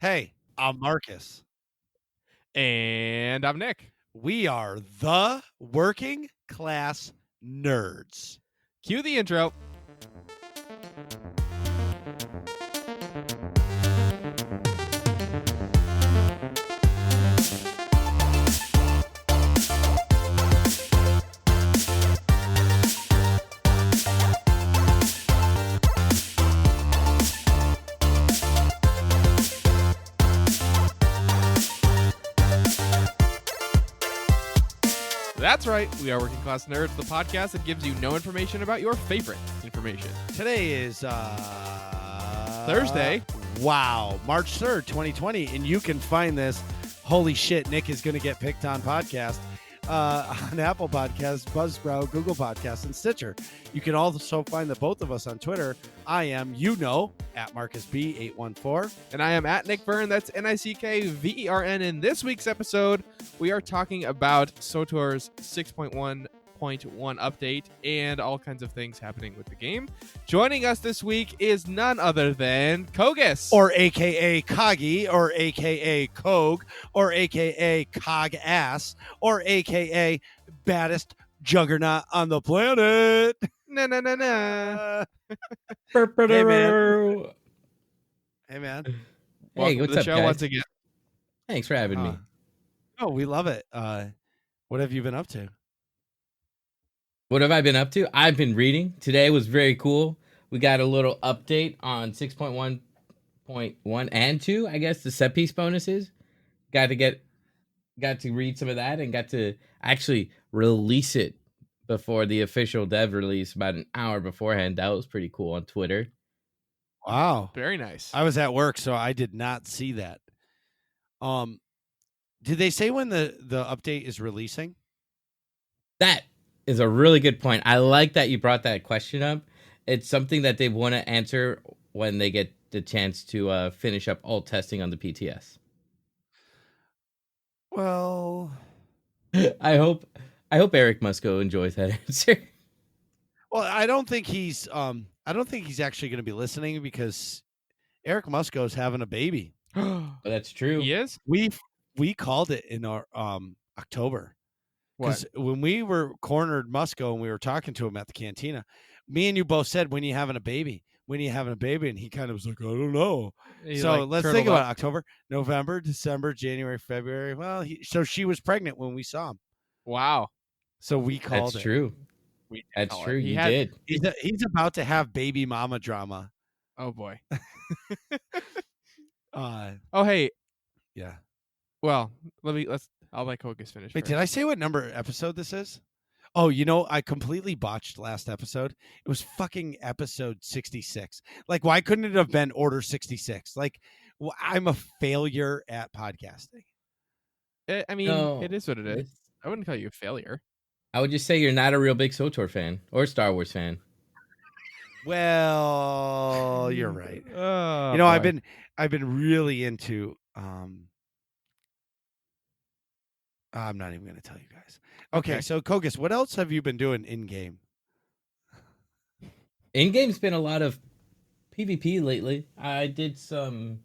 Hey, I'm Marcus. And I'm Nick. We are the Working Class Nerds. Cue the intro. That's right. We are Working Class Nerds, the podcast that gives you no information about your favorite information. Today is Thursday. Wow, March 3rd, 2020. And you can find this. Holy shit, Nick is going to get picked on podcast on Apple Podcasts, Buzzsprout, Google Podcasts, and Stitcher. You can also find the both of us on Twitter. I am, at MarcusB814. And I am at Nick Vern. That's NICKVERN. In this week's episode, we are talking about SWTOR's 6.1.1 update and all kinds of things happening with the game. Joining us this week is none other than Kogass. Or AKA Kagi, or AKA Kog, or AKA Kogass, or AKA baddest juggernaut on the planet. Na. Hey, man. Hey, man. Welcome what's to the up, show guys? once again. Thanks for having me. Oh, we love it. What have you been up to? What have I been up to? I've been reading. Today was very cool. We got a little update on 6.1.1 and 2, I guess, the set piece bonuses. Got to read some of that and got to actually release it before the official dev release about an hour beforehand. That was pretty cool on Twitter. Wow. Very nice. I was at work, so I did not see that. Did they say when the update is releasing? That is a really good point. I like that you brought that question up. It's something that they want to answer when they get the chance to finish up all testing on the PTS. Well, I hope Eric Musco enjoys that answer. Well, I don't think he's actually going to be listening because Eric Musco is having a baby. That's true. He is? We called it in our October. Because when we were cornered Musco and we were talking to him at the cantina, me and you both said, "When are you having a baby? When are you having a baby?" And he kind of was like, "I don't know." So let's think about October, November, December, January, February. Well, so she was pregnant when we saw him. Wow. So we called That's it. True. That's true. You did. He's about to have baby mama drama. Oh, boy. Oh, hey. Yeah. Well, I'll let Kogass finish. Wait, first. did I say what number episode this is? Oh, I completely botched last episode. It was fucking episode 66. Like, why couldn't it have been order 66? Like, I'm a failure at podcasting. I mean, No. it is what it is. I wouldn't call you a failure. I would just say you're not a real big SWTOR fan or Star Wars fan. Well, you're right. Oh, I've boy. been really into I'm not even going to tell you guys. Okay, so Kogass, what else have you been doing in game? In game's been a lot of PvP lately. I did some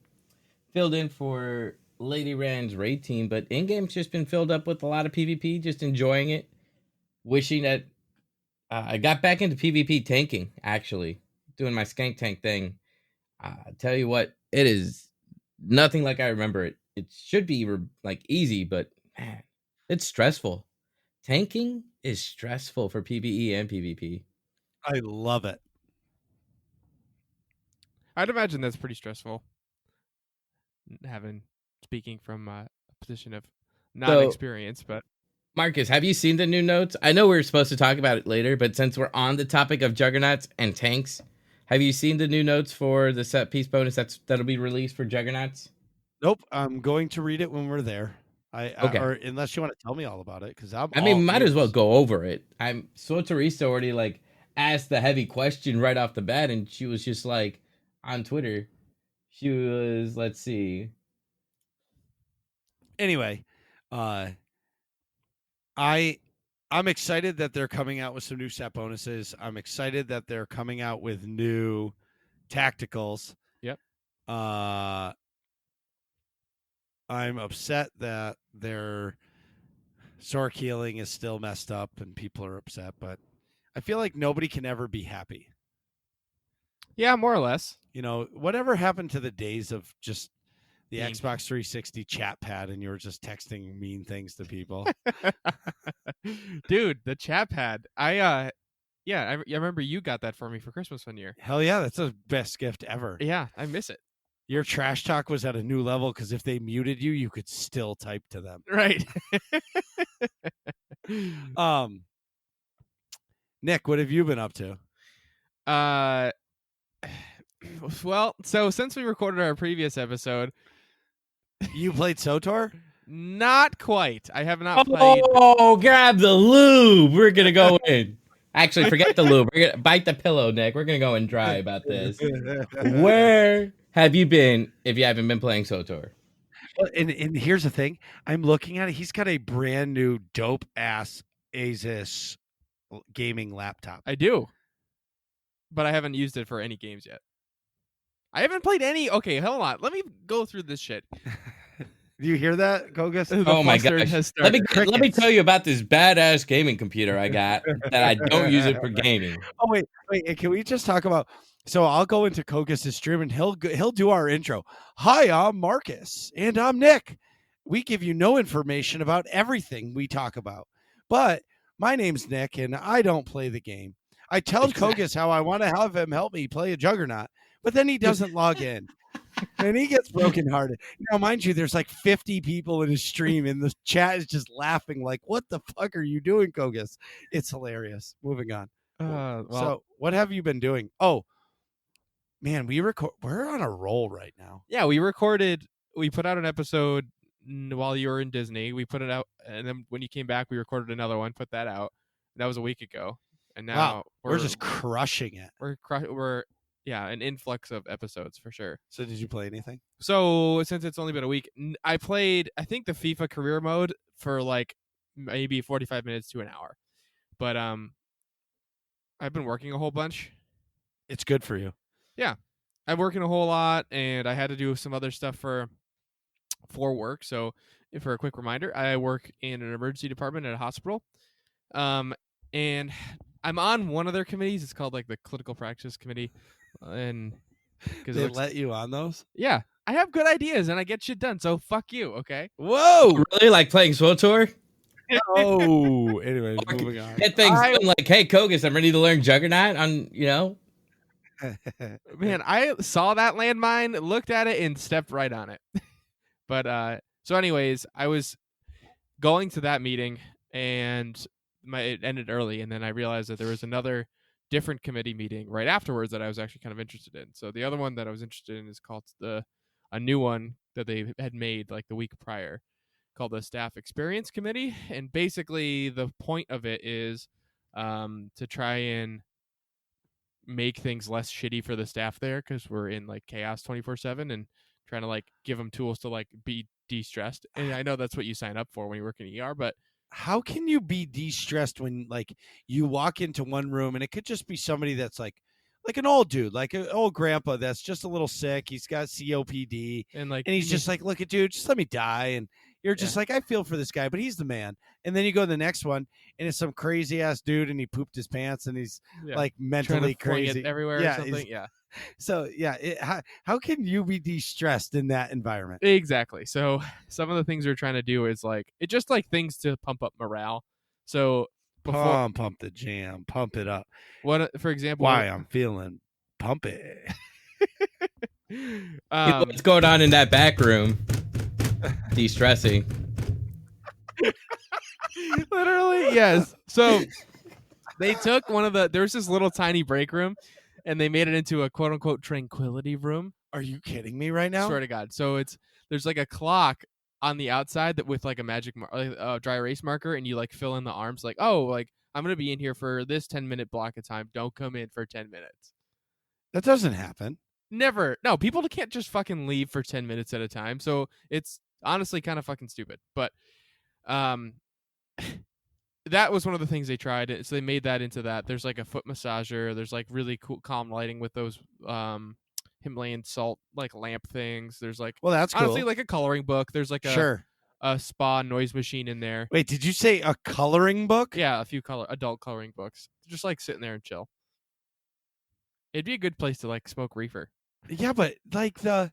filled in for Lady Rand's raid team, but in game's just been filled up with a lot of PvP. Just enjoying it. Wishing that I got back into PvP tanking. Actually, doing my skank tank thing. Tell you what, it is nothing like I remember it. It should be like easy, but man, it's stressful. Tanking is stressful for PvE and PvP. I love it. I'd imagine that's pretty stressful. Speaking from a position of non-experience, but Marcus, have you seen the new notes? I know we were supposed to talk about it later, but since we're on the topic of juggernauts and tanks, have you seen the new notes for the set piece bonus that'll be released for juggernauts? Nope, I'm going to read it when we're there. Okay. Or unless you want to tell me all about it, because might as well go over it. Teresa already asked the heavy question right off the bat, and she was just on Twitter. She was, let's see. Anyway, I'm excited that they're coming out with some new set bonuses. I'm excited that they're coming out with new tacticals. Yep. I'm upset that their SWTOR healing is still messed up and people are upset, but I feel like nobody can ever be happy. Yeah, more or less. You know, whatever happened to the days of just the Being- Xbox 360 chat pad and you were just texting mean things to people? Dude, the chat pad. I remember you got that for me for Christmas one year. Hell yeah, that's the best gift ever. Yeah, I miss it. Your trash talk was at a new level because if they muted you, you could still type to them. Right. Nick, what have you been up to? Well, so since we recorded our previous episode, You played SWTOR? not quite. I have not played. Oh, grab the lube. We're gonna go in. Actually, forget the lube. We're gonna bite the pillow, Nick. We're gonna go in dry about this. Where have you been if you haven't been playing SWTOR? And here's the thing. I'm looking at it. He's got a brand new dope ass Asus gaming laptop. I do, but I haven't used it for any games yet. I haven't played any. Okay, hold on. Let me go through this shit. Do you hear that, Kogass? The Oh my fluster gosh. has Let me started. tell you about this badass gaming computer I got that I don't use it for gaming. Oh wait. Can we just talk about? So I'll go into Kogass' stream and he'll do our intro. Hi, I'm Marcus and I'm Nick. We give you no information about everything we talk about, but my name's Nick and I don't play the game. I tell Kogass how I want to have him help me play a Juggernaut, but then he doesn't log in. And he gets brokenhearted. Now, mind you, there's like 50 people in his stream, and the chat is just laughing, like, "What the fuck are you doing, Kogass?" It's hilarious. Moving on. So, what have you been doing? Oh, man, we're on a roll right now. Yeah, we put out an episode while you were in Disney. We put it out, and then when you came back, we recorded another one, put that out. That was a week ago, and now Wow, we're just crushing it. We're an influx of episodes for sure. So did you play anything? So since it's only been a week, I played, I think, the FIFA career mode for like maybe 45 minutes to an hour. But I've been working a whole bunch. It's good for you. Yeah. I'm working a whole lot, and I had to do some other stuff for work. So for a quick reminder, I work in an emergency department at a hospital. And I'm on one of their committees. It's called like the clinical practice committee. And because they let you on those? Yeah, I have good ideas and I get shit done. So fuck you, okay? Whoa! Really, like playing SWTOR? Oh, anyway, moving on. Get things done like, hey, Kogass, I'm ready to learn Juggernaut on, Man, I saw that landmine, looked at it, and stepped right on it. But so, anyways, I was going to that meeting and it ended early, and then I realized that there was another different committee meeting right afterwards that I was actually kind of interested in. So the other one that I was interested in is called a new one that they had made like the week prior called the Staff Experience Committee. And basically the point of it is to try and make things less shitty for the staff there, because we're in like chaos 24/7 and trying to like give them tools to like be de-stressed. And I know that's what you sign up for when you work in ER, but how can you be de-stressed when like you walk into one room and it could just be somebody that's like an old dude, like an old grandpa that's just a little sick. He's got COPD and he's just like, look at dude, just let me die. And you're just like, I feel for this guy, but he's the man. And then you go to the next one and it's some crazy ass dude and he pooped his pants and he's like mentally crazy everywhere or something. Yeah. So how can you be de-stressed in that environment? Exactly. So some of the things we're trying to do is like, it just like things to pump up morale. So pump the jam, pump it up. What, for example, why I'm feeling pump it. What's going on in that back room? De-stressing. Literally, yes. So they took there's this little tiny break room and they made it into a quote unquote tranquility room. Are you kidding me right now? Swear to God. So there's like a clock on the outside that with like a magic dry erase marker, and you like fill in the arms like, oh, like I'm going to be in here for this 10-minute block of time. Don't come in for 10 minutes. That doesn't happen. Never. No, people can't just fucking leave for 10 minutes at a time. So it's honestly kind of fucking stupid. But that was one of the things they tried. So they made that into that. There's like a foot massager. There's like really cool calm lighting with those Himalayan salt like lamp things. There's like Well, that's cool. honestly like a coloring book. There's like Sure. a spa noise machine in there. Wait, did you say a coloring book? Yeah, a few adult coloring books. Just like sitting there and chill. It'd be a good place to like smoke reefer. Yeah, but like the.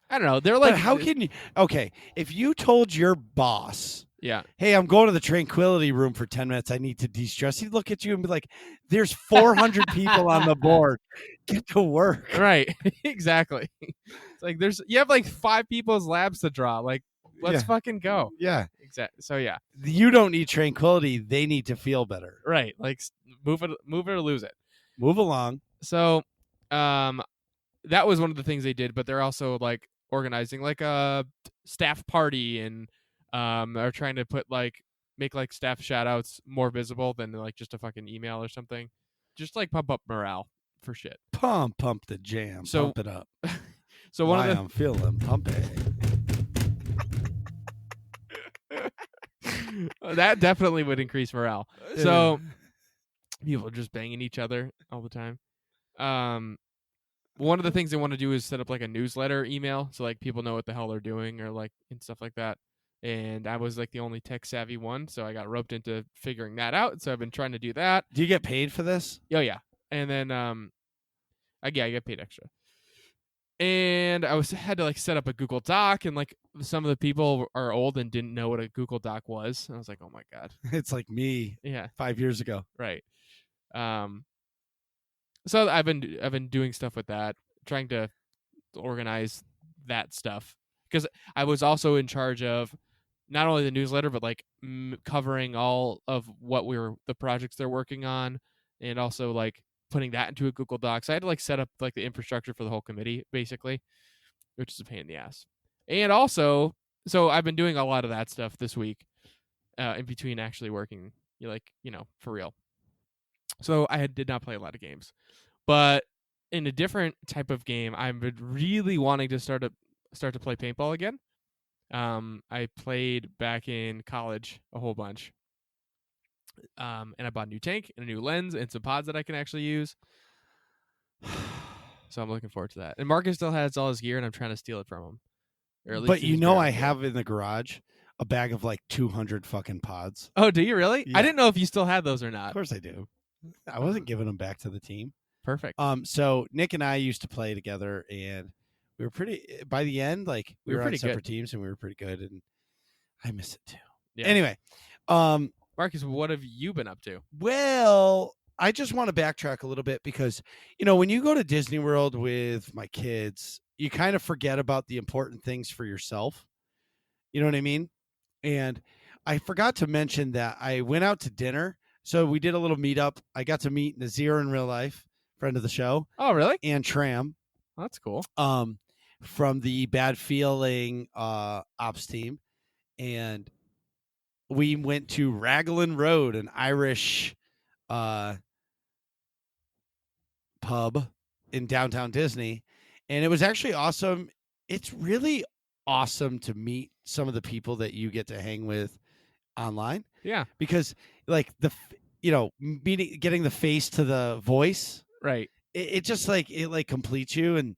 I don't know. They're like, But how can you? Okay, if you told your boss, yeah, "Hey, I'm going to the tranquility room for 10 minutes. I need to de-stress," he'd look at you and be like, "There's 400 people on the board. Get to work." right, exactly. It's like you have like 5 people's labs to draw. Like, let's Yeah. fucking go. Yeah, Exactly. So yeah, you don't need tranquility. They need to feel better. right. Like move it or lose it. Move along. So, that was one of the things they did. But they're also like organizing like a staff party and are trying to make like staff shout outs more visible than like just a fucking email or something. Just like pump up morale for shit. Pump the jam. So- Pump it up. So Why I'm feeling pumpy. that definitely would increase morale. So people are just banging each other all the time. One of the things they want to do is set up like a newsletter email so like people know what the hell they're doing or like and stuff like that. And I was like the only tech savvy one, so I got roped into figuring that out. So I've been trying to do that. Do you get paid for this? Oh yeah. And then I get paid extra. And I had to like set up a Google Doc, and like some of the people are old and didn't know what a Google Doc was. And I was like, oh my god. It's like me Yeah. 5 years ago. Right. So I've been doing stuff with that, trying to organize that stuff because I was also in charge of not only the newsletter but like covering all of the projects they're working on, and also like putting that into a Google Docs. I had to like set up like the infrastructure for the whole committee basically, which is a pain in the ass. And also, so I've been doing a lot of that stuff this week, in between actually working, for real. So I did not play a lot of games, but in a different type of game, I've been really wanting to start to play paintball again. I played back in college a whole bunch, and I bought a new tank and a new lens and some pods that I can actually use. So I'm looking forward to that. And Marcus still has all his gear, and I'm trying to steal it from him. Or at least But he's I very cool. have in the garage a bag of like 200 fucking pods. Oh, do you really? Yeah. I didn't know if you still had those or Of not. course I do. I wasn't giving them back to the team. Perfect. So Nick and I used to play together, and we were by the end, like we were on pretty separate good. teams, and we were pretty good, and I miss it too. Yeah. Anyway, Marcus, what have you been up to? well, I just want to backtrack a little bit because, when you go to Disney World with my kids, you kind of forget about the important things for yourself. You know what I mean? And I forgot to mention that I went out to dinner. So we did a little meetup. I got to meet Nazir in real life, friend of the show, Oh, really? and Tram, Oh, that's cool. from the Bad Feeling ops team. And we went to Raglan Road, an Irish pub in downtown Disney. And it was actually awesome. It's really awesome to meet some of the people that you get to hang with online. Yeah. Because like getting the face to the voice, Right. it just like completes you. And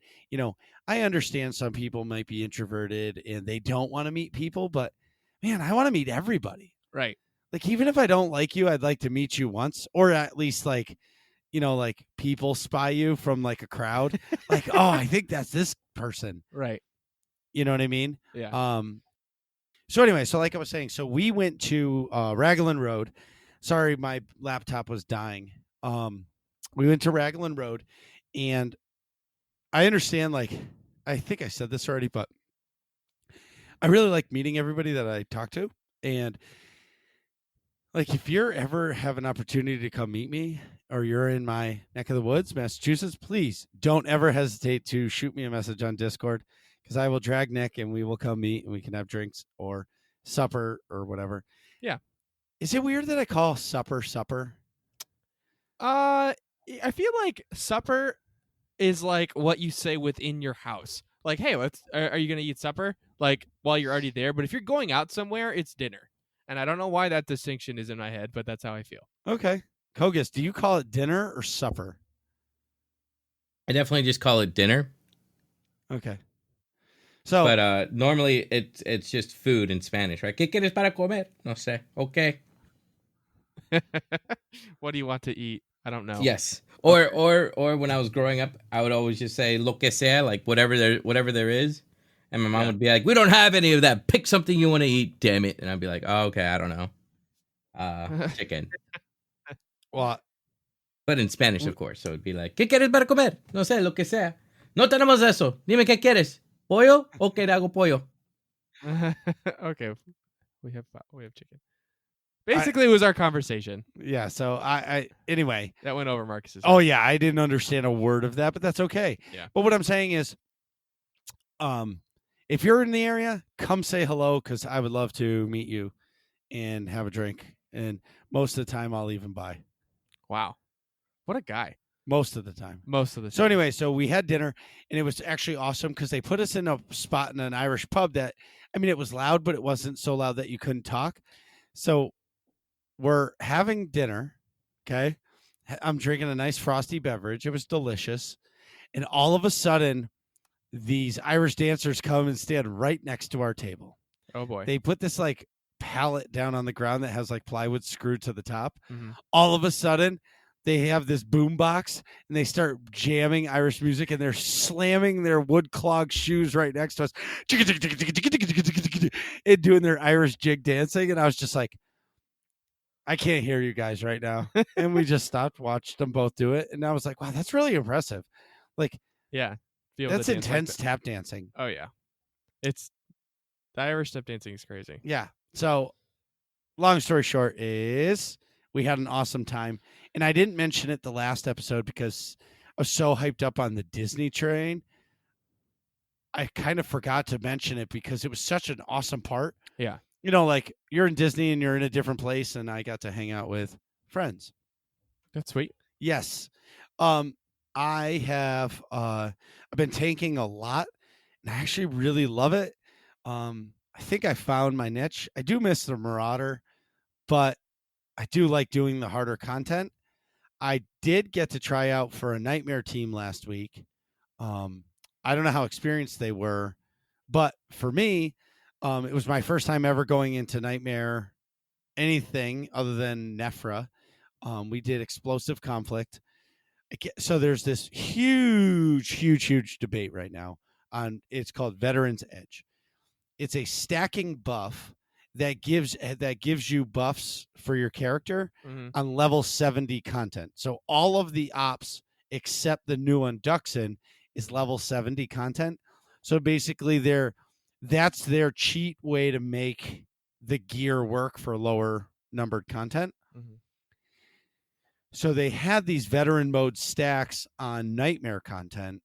I understand some people might be introverted and they don't want to meet people, but man, I want to meet everybody. Right. Like, even if I don't like you, I'd like to meet you once, or at least like people spy you from like a crowd. Like, oh, I think that's this person. Right. You know what I mean? Yeah. So anyway, so like I was saying, so we went to Raglan Road. Sorry, my laptop was dying. We went to Raglan Road, and I understand, like, I think I said this already, but I really like meeting everybody that I talk to. And like, if you're ever have an opportunity to come meet me, or you're in my neck of the woods, Massachusetts, please don't ever hesitate to shoot me a message on Discord, because I will drag Nick and we will come meet and we can have drinks or supper or whatever. Yeah. Is it weird that I call supper? I feel like supper is like what you say within your house. Like, hey, are you going to eat supper? Like, while you're already there. But if you're going out somewhere, it's dinner. And I don't know why that distinction is in my head, but that's how I feel. Okay. Kogass, do you call it dinner or supper? I definitely just call it dinner. Okay. So, But normally it's just food in Spanish, right? ¿Qué quieres para comer? No sé. Okay. What do you want to eat? I don't know. Yes. Or when I was growing up, I would always just say lo que sea, like whatever there is. And my mom would be like, "We don't have any of that. Pick something you want to eat, damn it." And I'd be like, "Oh, okay, I don't know. Chicken." well, But in Spanish, of course. So it'd be like, ¿Qué quieres para comer? No sé, lo que sea. No tenemos eso. Dime qué quieres. ¿Pollo? Okay, te hago pollo. Okay, we have chicken. Basically, it was our conversation yeah. So I anyway. that went over Marcus's. Oh yeah, I didn't understand a word of that, but that's okay. Yeah. But what I'm saying is, if you're in the area, come say hello because I would love to meet you and have a drink. And most of the time, I'll even buy. Wow, what a guy! Most of the time. Most of the time. So anyway, so we had dinner, and it was actually awesome because they put us in a spot in an Irish pub that, I mean, it was loud, but it wasn't so loud that you couldn't talk. So we're having dinner. Okay. I'm drinking a nice frosty beverage. It was delicious. And all of a sudden, these Irish dancers come and stand right next to our table. Oh boy. They put this like pallet down on the ground that has like plywood screwed to the top. Mm-hmm. All of a sudden, they have this boom box and they start jamming Irish music and they're slamming their wood clog shoes right next to us and doing their Irish jig dancing. And I was just like, I can't hear you guys right now. And we just stopped, watched them both do it. And I was like, wow, that's really impressive. Like, yeah. That's intense tap dancing. Oh, yeah. It's the Irish step dancing is crazy. Yeah. So, long story short is we had an awesome time. And I didn't mention it the last episode because I was so hyped up on the Disney train. I kind of forgot to mention it because it was such an awesome part. Yeah. You know, like you're in Disney and you're in a different place, and I got to hang out with friends. That's sweet. Yes. I have I've been tanking a lot, and I actually really love it. I think I found my niche. I do miss the Marauder, but I do like doing the harder content. I did get to try out for a Nightmare team last week. I don't know how experienced they were, but for me, it was my first time ever going into Nightmare anything other than Nephra. We did Explosive Conflict. So there's this huge debate right now on, it's called Veterans Edge. It's a stacking buff that gives you buffs for your character on level 70 content. So all of the ops except the new one, Duxon, is level 70 content. So basically that's their cheat way to make the gear work for lower numbered content. Mm-hmm. So they had these veteran mode stacks on Nightmare content,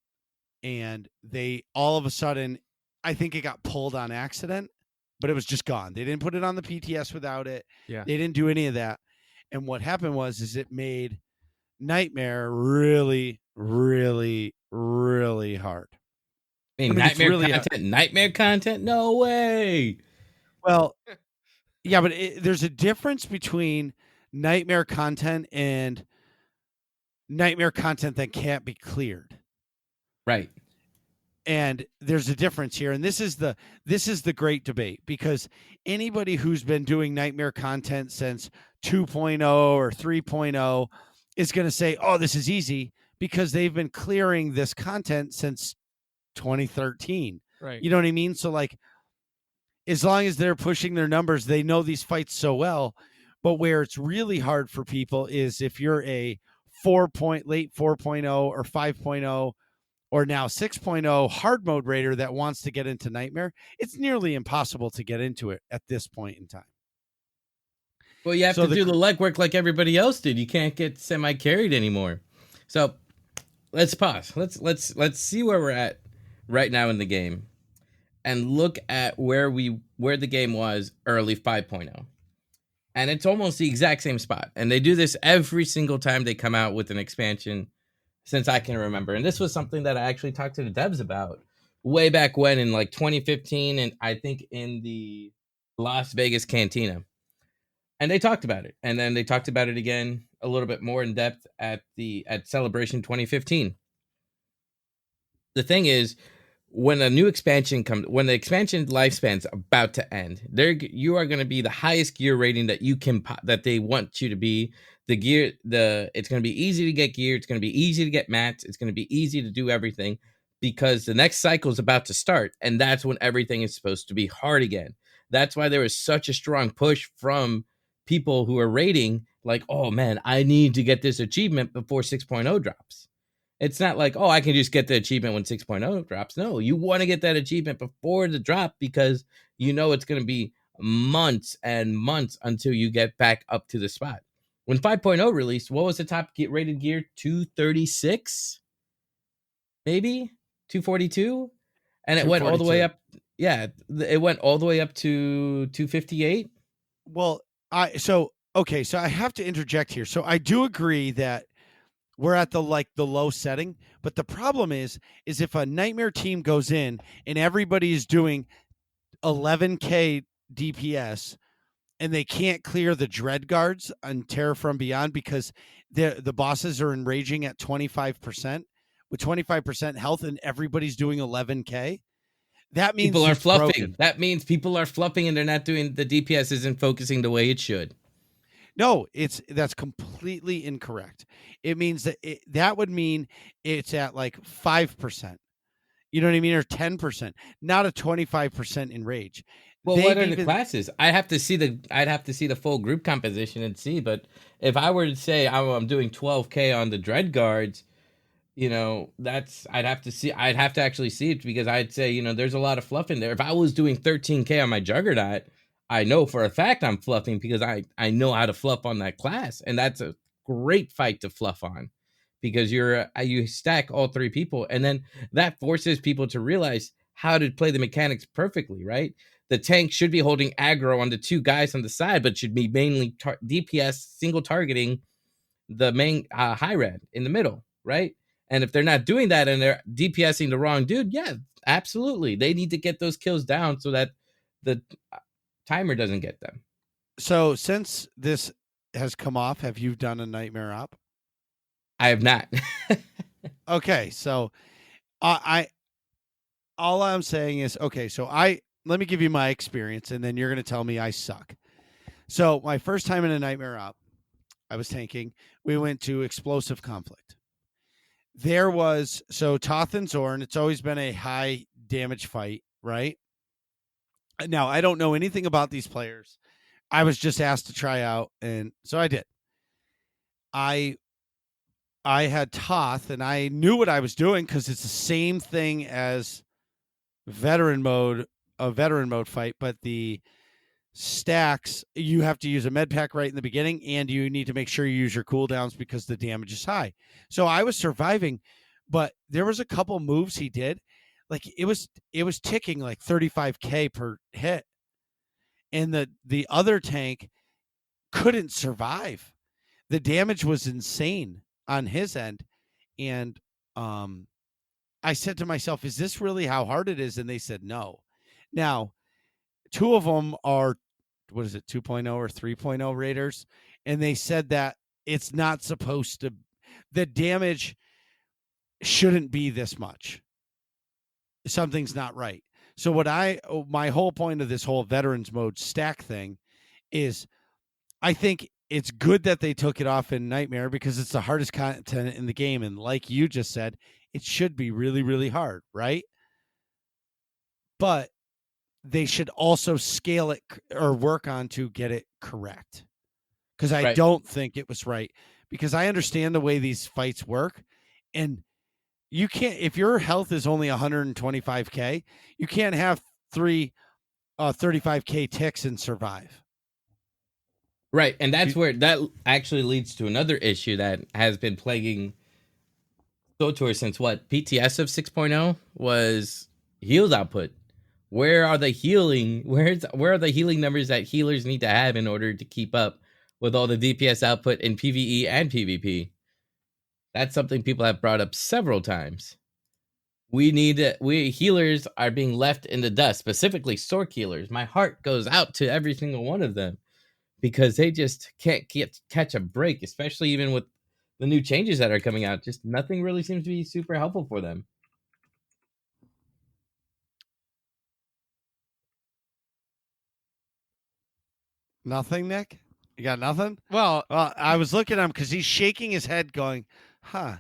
and they all of a sudden, I think it got pulled on accident, but it was just gone. They didn't put it on the PTS without it. Yeah. They didn't do any of that. And what happened was it made Nightmare really, really, really hard. I mean, Nightmare really content? Hard. Nightmare content? No way. Well, yeah, but there's a difference between Nightmare content and Nightmare content that can't be cleared. Right. And there's a difference here. And this is the great debate, because anybody who's been doing Nightmare content since 2.0 or 3.0 is going to say, oh, this is easy, because they've been clearing this content since 2013. Right. You know what I mean? So like, as long as they're pushing their numbers, they know these fights so well. But where it's really hard for people is if you're a late 4.0 or 5.0 or now 6.0 hard mode raider that wants to get into Nightmare. It's nearly impossible to get into it at this point in time. Well, you have to do the legwork like everybody else did. You can't get semi-carried anymore. So let's pause. Let's see where we're at right now in the game and look at where the game was early 5.0. And it's almost the exact same spot. And they do this every single time they come out with an expansion since I can remember. And this was something that I actually talked to the devs about way back when in like 2015. And I think in the Las Vegas Cantina. And they talked about it. And then they talked about it again a little bit more in depth at Celebration 2015. the thing is, when a new expansion comes, when the expansion lifespan's about to end, you are going to be the highest gear rating that you can that they want you to be. The gear, it's going to be easy to get gear. It's going to be easy to get mats. It's going to be easy to do everything because the next cycle is about to start, and that's when everything is supposed to be hard again. That's why there was such a strong push from people who are rating, like, oh man, I need to get this achievement before 6.0 drops. It's not like, oh, I can just get the achievement when 6.0 drops. No, you want to get that achievement before the drop because you know it's going to be months and months until you get back up to the spot. When 5.0 released, what was the top rated gear? 236? Maybe? 242? And it went all the way up. Yeah, it went all the way up to 258. Well, so I have to interject here. So I do agree that we're at the low setting, but the problem is if a Nightmare team goes in and everybody is doing 11k DPS and they can't clear the Dread Guards on Terror from Beyond because the bosses are enraging at 25% with 25% health and everybody's doing 11k. That means people are fluffing. Broken. That means people are fluffing and they're not doing, the DPS isn't focusing the way it should. No, that's completely incorrect. It means that that would mean it's at like 5%. You know what I mean? Or 10%, not a 25% in rage. Well, what are the classes? I'd have to see the full group composition and see. But if I were to say I'm doing 12k on the Dread Guards, you know, I'd have to actually see it because I'd say, you know, there's a lot of fluff in there. If I was doing 13k on my Juggernaut, I know for a fact I'm fluffing because I know how to fluff on that class, and that's a great fight to fluff on because you stack all three people, and then that forces people to realize how to play the mechanics perfectly, right? The tank should be holding aggro on the two guys on the side, but should be mainly DPS single targeting the main high red in the middle, right? And if they're not doing that and they're DPSing the wrong dude, yeah, absolutely, they need to get those kills down so that the timer doesn't get them. So since this has come off, have you done a Nightmare op? I have not. Okay, so all I'm saying is, okay, so let me give you my experience and then you're going to tell me I suck. So my first time in a Nightmare op, I was tanking. We went to Explosive Conflict. There was, Toth and Zorn, it's always been a high damage fight, right? Now, I don't know anything about these players. I was just asked to try out, and so I did. I had Toth, and I knew what I was doing because it's the same thing as a veteran mode fight, but the stacks, you have to use a med pack right in the beginning, and you need to make sure you use your cooldowns because the damage is high. So I was surviving, but there was a couple moves he did. Like it was ticking like 35k per hit. And the other tank couldn't survive. The damage was insane on his end. And I said to myself, is this really how hard it is? And they said no. Now, two of them are, 2.0 or 3.0 raiders. And they said that it's not supposed to, the damage shouldn't be this much. Something's not right. So my whole point of this whole veterans mode stack thing is I think it's good that they took it off in Nightmare because it's the hardest content in the game. And like you just said, it should be really, really hard, right? But they should also scale it or work on to get it correct. Because I don't think it was right. Because I understand the way these fights work. And you can't, if your health is only 125k, you can't have three 35k ticks and survive. Right, and that's where that actually leads to another issue that has been plaguing SWTOR since PTS of 6.0 was heals output. Where are the healing? Where are the healing numbers that healers need to have in order to keep up with all the DPS output in PvE and PvP? That's something people have brought up several times. We healers are being left in the dust, specifically SWTOR healers. My heart goes out to every single one of them because they just can't catch a break, especially even with the new changes that are coming out. Just nothing really seems to be super helpful for them. Nothing, Nick? You got nothing? Well, Well, I was looking at him because he's shaking his head going, huh,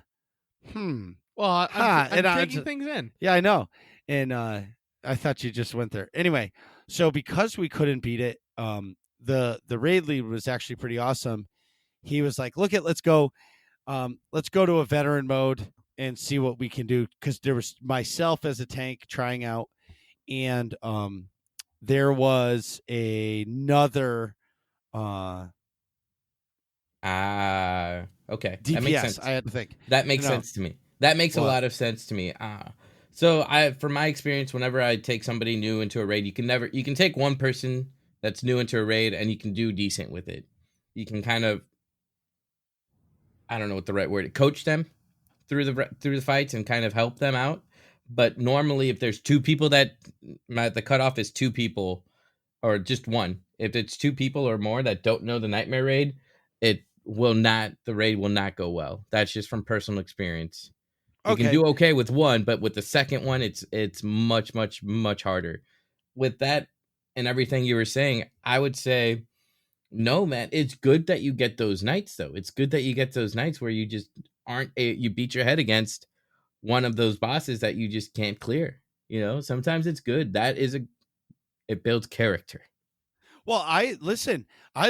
I'm and taking things in. yeah, I know. And I thought you just went there. Anyway, so because we couldn't beat it, the raid lead was actually pretty awesome. He was like, let's go to a veteran mode and see what we can do. Because there was myself as a tank trying out, and there was another Okay. DPS. That makes sense. I had to think. That makes No. sense to me. That makes What? a lot of sense to me. So from my experience, whenever I take somebody new into a raid, you can take one person that's new into a raid and you can do decent with it. You can kind of, I don't know what the right word, coach them through the fights and kind of help them out. But normally, if there's two people the cutoff is two people or just one. If it's two people or more that don't know the Nightmare Raid, the raid will not go well. That's just from personal experience. You can do okay with one, but with the second one, it's much, much, much harder. With that and everything you were saying, I would say, no, man. It's good that you get those nights, though. It's good that you get those nights where you just you beat your head against one of those bosses that you just can't clear. Sometimes it's good. It builds character. Well, I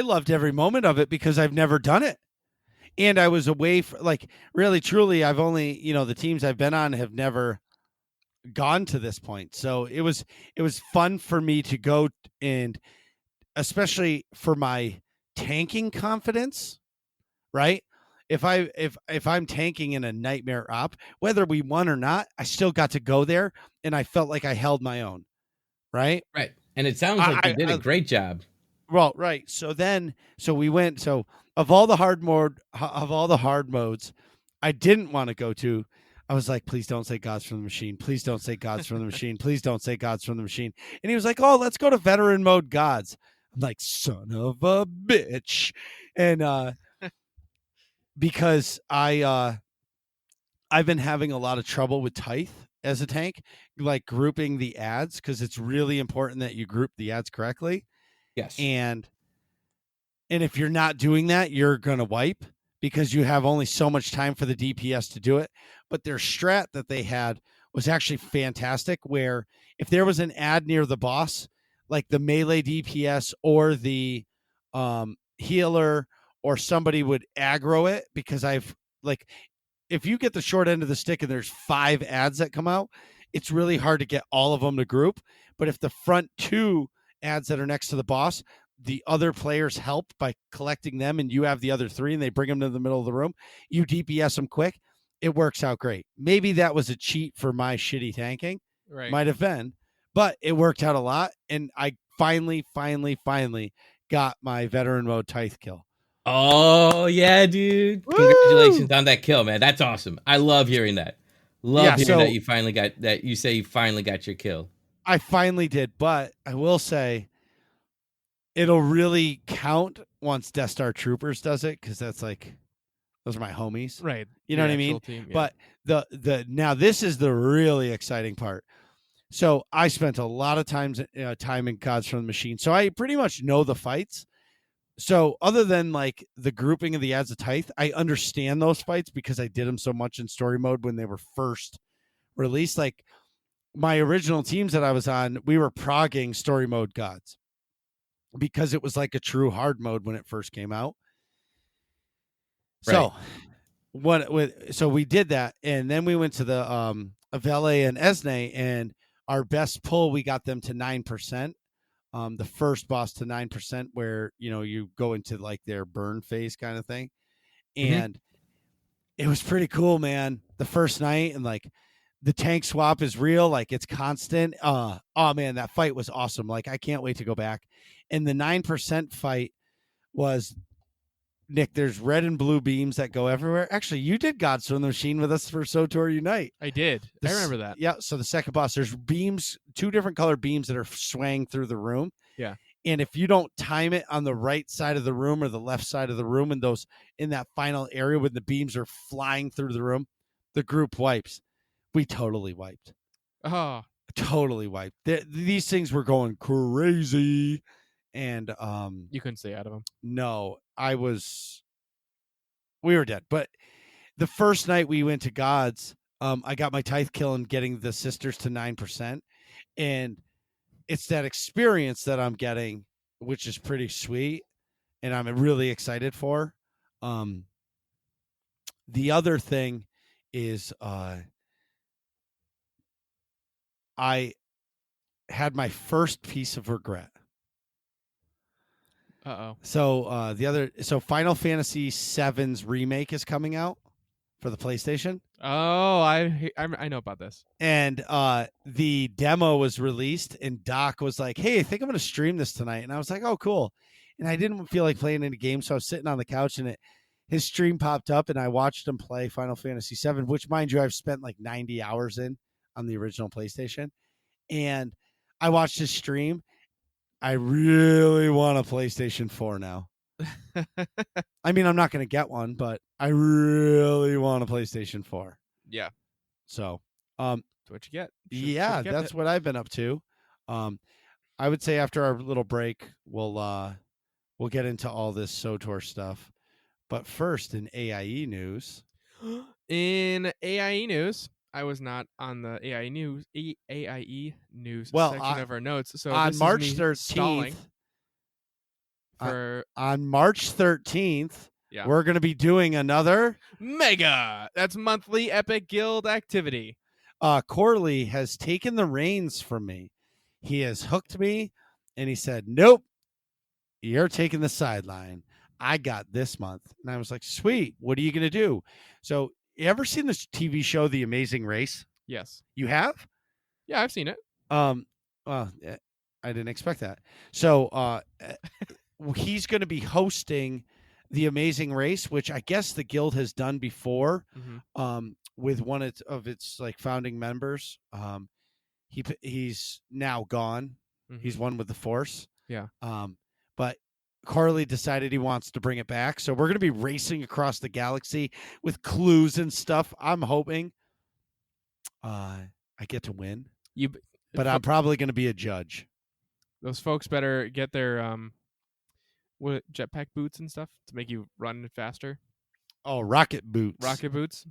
loved every moment of it because I've never done it. And I was away for really truly I've only, the teams I've been on have never gone to this point. So it was fun for me to go, and especially for my tanking confidence, right? If I'm tanking in a nightmare op, whether we won or not, I still got to go there and I felt like I held my own, right? Right. And it sounds like you did a great job. Well, right. So we went. So of all the hard modes, I didn't want to go to. I was like, please don't say Gods from the Machine. Please don't say Gods from the Machine. Please don't say Gods from the Machine. And he was like, oh, let's go to veteran mode Gods. I'm like, son of a bitch. And because I've been having a lot of trouble with Tithe as a tank, like grouping the ads, because it's really important that you group the ads correctly. Yes. And if you're not doing that, you're going to wipe because you have only so much time for the DPS to do it. But their strat that they had was actually fantastic, where if there was an ad near the boss, like the melee DPS or the healer or somebody would aggro it, because if you get the short end of the stick and there's 5 ads that come out, it's really hard to get all of them to group. But if the front 2 ads that are next to the boss, the other players help by collecting them, and you have the other 3 and they bring them to the middle of the room, you DPS them quick, it works out great. Maybe that was a cheat for my shitty tanking. Right. Might have been, but it worked out a lot. And I finally got my veteran mode Tithe kill. Oh yeah, dude. Woo! Congratulations on that kill, man. That's awesome. I love hearing that. Hearing that you finally got your kill. I finally did, but I will say it'll really count once Death Star Troopers does it, because that's like, those are my homies, right? You know what I mean? Team, yeah. But the now this is the really exciting part. So I spent a lot of time in Gods from the Machine, so I pretty much know the fights. So other than like the grouping of the ads of Tithe, I understand those fights because I did them so much in story mode when they were first released. Like my original teams that I was on, we were progging story mode Gods because it was like a true hard mode when it first came out. Right. So we did that, and then we went to the Avele and Esne, and our best pull, we got them to 9%. The first boss to 9%, where you go into like their burn phase kind of thing, and it was pretty cool, man. The first night, and like the tank swap is real, like it's constant. Oh man, that fight was awesome. Like I can't wait to go back. And the 9% fight was, Nick, there's red and blue beams that go everywhere. Actually, you did Gods from the Machine with us for SWTOR Unite. I did. I remember that. Yeah. So the second boss, there's beams, 2 different color beams that are swaying through the room. Yeah. And if you don't time it on the right side of the room or the left side of the room, in that final area when the beams are flying through the room, the group wipes. We totally wiped. Oh. Totally wiped. These things were going crazy. and You couldn't stay out of them. no, we were dead. But the first night we went to God's, I got my tithe kill and getting the sisters to 9%, and it's that experience that I'm getting, which is pretty sweet, and I'm really excited for. The other thing is I had my first piece of regret. So Final Fantasy VII's remake is coming out for the PlayStation. Oh, I know about this. And the demo was released, and Doc was like, "Hey, I think I'm going to stream this tonight." And I was like, "Oh, cool." And I didn't feel like playing any games, so I was sitting on the couch, and his stream popped up, and I watched him play Final Fantasy VII, which, mind you, I've spent like 90 hours on the original PlayStation. And I watched his stream. I really want a PlayStation 4 now. I mean, I'm not going to get one, but I really want a PlayStation 4. Yeah. So, that's what you get. That's what I've been up to. I would say after our little break, we'll get into all this SWTOR stuff. But first, in AIE news. In AIE news, I was not on the AIE news section of our notes. So on this March is me 13th, stalling on March 13th, yeah, we're going to be doing another Mega. That's monthly Epic Guild activity. Corley has taken the reins from me. He has hooked me, and he said, "Nope, you're taking the sideline. I got this month." And I was like, "Sweet. What are you going to do?" So, you ever seen this TV show, The Amazing Race? Yes. You have? Yeah, I've seen it. Well, I didn't expect that. So, he's going to be hosting The Amazing Race, which I guess the guild has done before, with one of its like founding members. He's now gone. He's one with the Force. Yeah. But Carly decided he wants to bring it back, so we're going to be racing across the galaxy with clues and stuff. I'm hoping I get to win, but I'm probably going to be a judge. Those folks better get their jetpack boots and stuff to make you run faster. Oh, rocket boots.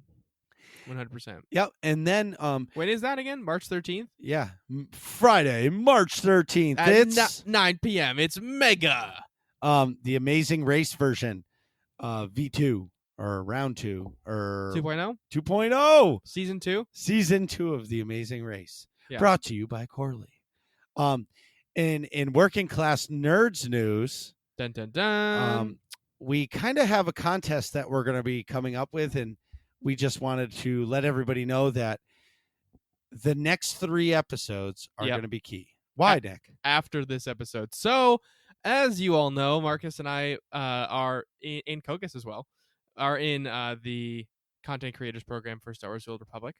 100%. Yep. And then when is that again? March 13th? Yeah. Friday, March 13th. It's 9 p.m. It's Mega. The Amazing Race version, V2 or round 2 or 2.0? 2.0. Season 2? Season 2 of The Amazing Race. Yeah. Brought to you by Corley. In working class nerds news, dun dun dun. We kind of have a contest that we're going to be coming up with, and we just wanted to let everybody know that the next 3 episodes are going to be key. Why, Nick? After this episode. So, as you all know, Marcus and I are in Kogass as well, are in the content creators program for Star Wars: The Old Republic.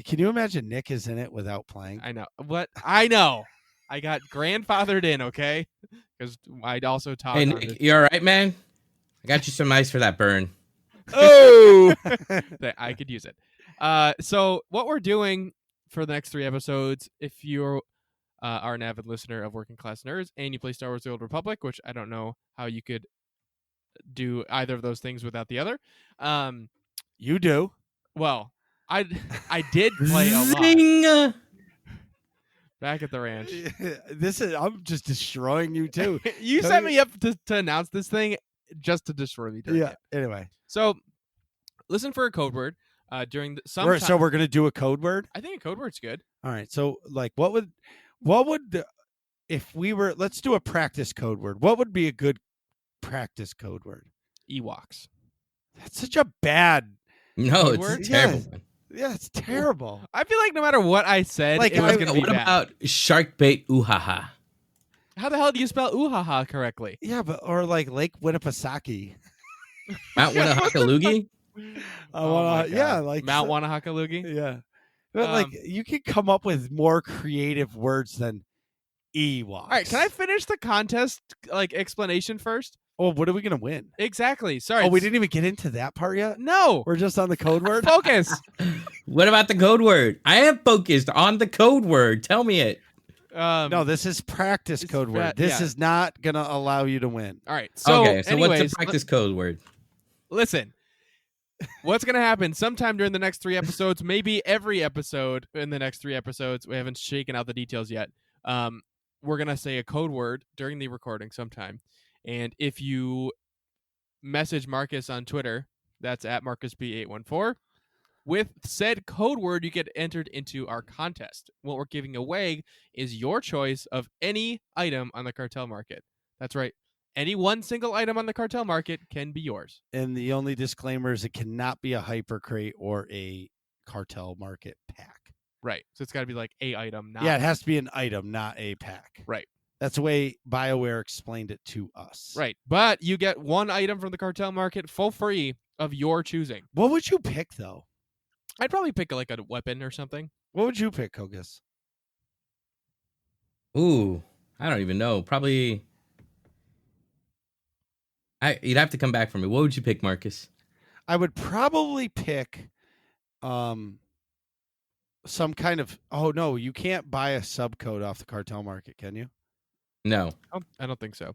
Can you imagine Nick is in it without playing? I know. I know. I got grandfathered in, okay? Because I'd also taught. Hey, Nick, you all right, man? I got you some ice for that burn. Oh! I could use it. So what we're doing for the next 3 episodes, if you are an avid listener of Working Class Nerds and you play Star Wars: The Old Republic, which I don't know how you could do either of those things without the other. You do. Well, I did play a lot. Back at the ranch. I'm just destroying you too. You set me up to announce this thing just to destroy me. Yeah. Anyway, so listen for a code word during so we're gonna do a code word. I think a code word's good. All right. So like, what would if we were? Let's do a practice code word. What would be a good practice code word? Ewoks. That's such a bad. No, it's terrible. Yeah, it's terrible. I feel like no matter what I said, like, it was going to be bad. What about shark bait oohaha? How the hell do you spell oohaha correctly? Yeah, or like Lake Winnipesaukee. Mount Winnehakaloogie? Yeah, like Mount Winnehakaloogie? Yeah. But like you can come up with more creative words than Ewoks. All right, can I finish the contest explanation first? Oh, what are we going to win? Exactly. Sorry. Oh, we didn't even get into that part yet? No. We're just on the code word? Focus. What about the code word? I am focused on the code word. Tell me it. No, this is practice code word. This is not going to allow you to win. All right. So, okay, so anyways, what's the practice code word? Listen, what's going to happen sometime during the next 3 episodes, maybe every episode in the next 3 episodes, we haven't shaken out the details yet, we're going to say a code word during the recording sometime. And if you message Marcus on Twitter, that's at MarcusB814, with said code word, you get entered into our contest. What we're giving away is your choice of any item on the cartel market. That's right. Any one single item on the cartel market can be yours. And the only disclaimer is it cannot be a hyper crate or a cartel market pack. Right. So it's got to be like a item. Not Yeah, it has to be an item, not a pack. Right. That's the way BioWare explained it to us. Right. But you get one item from the cartel market for free of your choosing. What would you pick, though? I'd probably pick like a weapon or something. What would you pick, Kogass? Ooh, I don't even know. Probably. You'd have to come back from me. What would you pick, Marcus? I would probably pick some kind of... Oh, no, you can't buy a subcode off the cartel market, can you? No. I don't think so.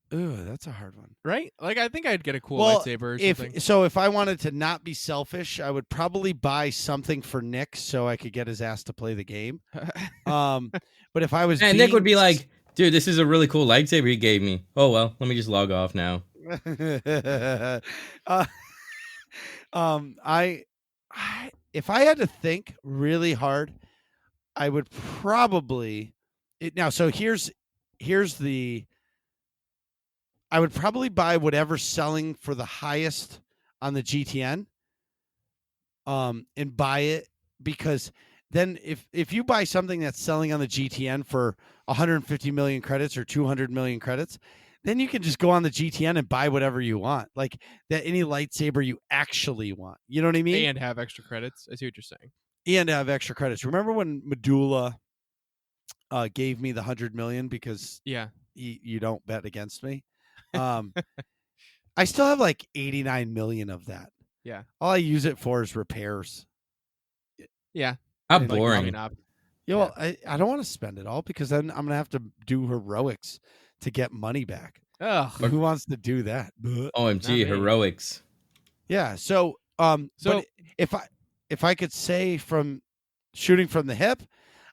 That's a hard one. Right? Like, I think I'd get a cool lightsaber or something. If I wanted to not be selfish, I would probably buy something for Nick so I could get his ass to play the game. But if I was... And Nick would be like, dude, this is a really cool lightsaber he gave me. Oh, well, let me just log off now. If I had to think really hard, I would probably... So here's the... I would probably buy whatever's selling for the highest on the GTN, and buy it, because then if you buy something that's selling on the GTN for 150 million credits or 200 million credits, then you can just go on the GTN and buy whatever you want, like that any lightsaber you actually want. You know what I mean? And have extra credits. I see what you're saying. And have extra credits. Remember when Medulla gave me the 100 million because you don't bet against me? I still have like 89 million of that. Yeah. All I use it for is repairs. Yeah. How And, boring. Well, I don't want to spend it all because then I'm going to have to do heroics to get money back. Ugh. Who wants to do that? OMG, heroics. Yeah. So, but if I could say from shooting from the hip,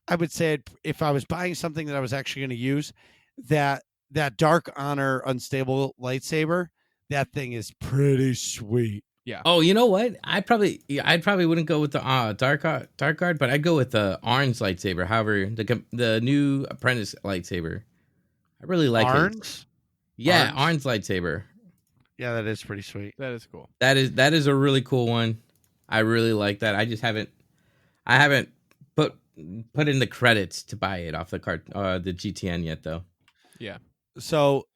I would say if I was buying something that I was actually going to use, that Dark Honor unstable lightsaber, that thing is pretty sweet. Yeah. Oh, you know what? I probably wouldn't go with the dark guard, but I'd go with the orange lightsaber. However, the new apprentice lightsaber, I really like Orange? it. Yeah, orange lightsaber. Yeah, that is pretty sweet. That is cool. That is a really cool one. I really like that. I just haven't put in the credits to buy it off the GTN yet, though. Yeah. So,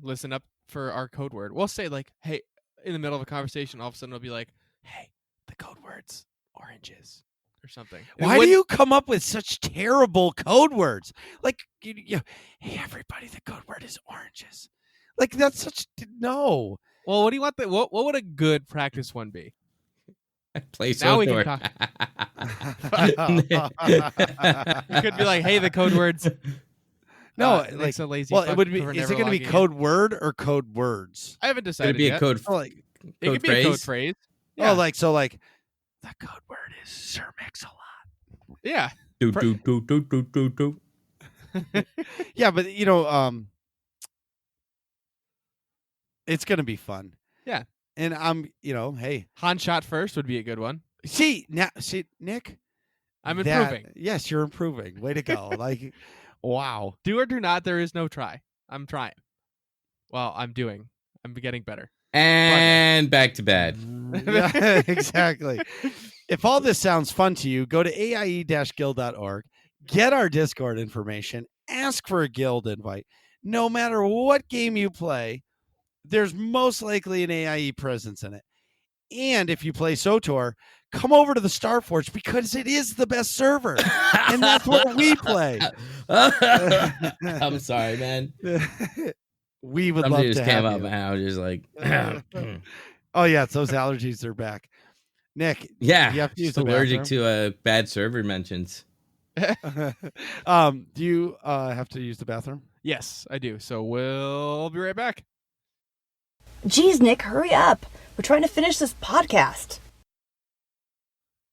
listen up for our code word. We'll say like, hey, in the middle of a conversation, all of a sudden it'll be like, hey, the code word's oranges or something. Why do you come up with such terrible code words? Like, hey, everybody, the code word is oranges. Like, that's such... No. Well, what do you want? What would a good practice one be? Play Now we SWTOR. can talk. You could be like, hey, the code words... No, like a lazy. Well, it would be. Is it going to be code word or code words? I haven't decided. It'd be yet. a code. It could be a code phrase. Yeah. Oh, like the code word is Sir Mix-a-Lot. Yeah. Do. Yeah, but it's going to be fun. Yeah. And hey, Han shot first would be a good one. See, Nick, I'm improving. Yes, you're improving. Way to go! Like. Wow. Do or do not, there is no try. I'm trying. Well, I'm getting better. And back to bed. Yeah, exactly. If all this sounds fun to you, go to aie-guild.org, get our Discord information, ask for a guild invite. No matter what game you play, there's most likely an AIE presence in it. And if you play SWTOR, come over to the Starforge because it is the best server. And that's where we play. I'm sorry, man. We would Somebody love just to have came up you. and I was just like, oh, yeah, it's those allergies are back. Nick, yeah, you have to use just the allergic bathroom? to bad server mentions. Do you have to use the bathroom? Yes, I do. So we'll be right back. Geez, Nick, hurry up. We're trying to finish this podcast.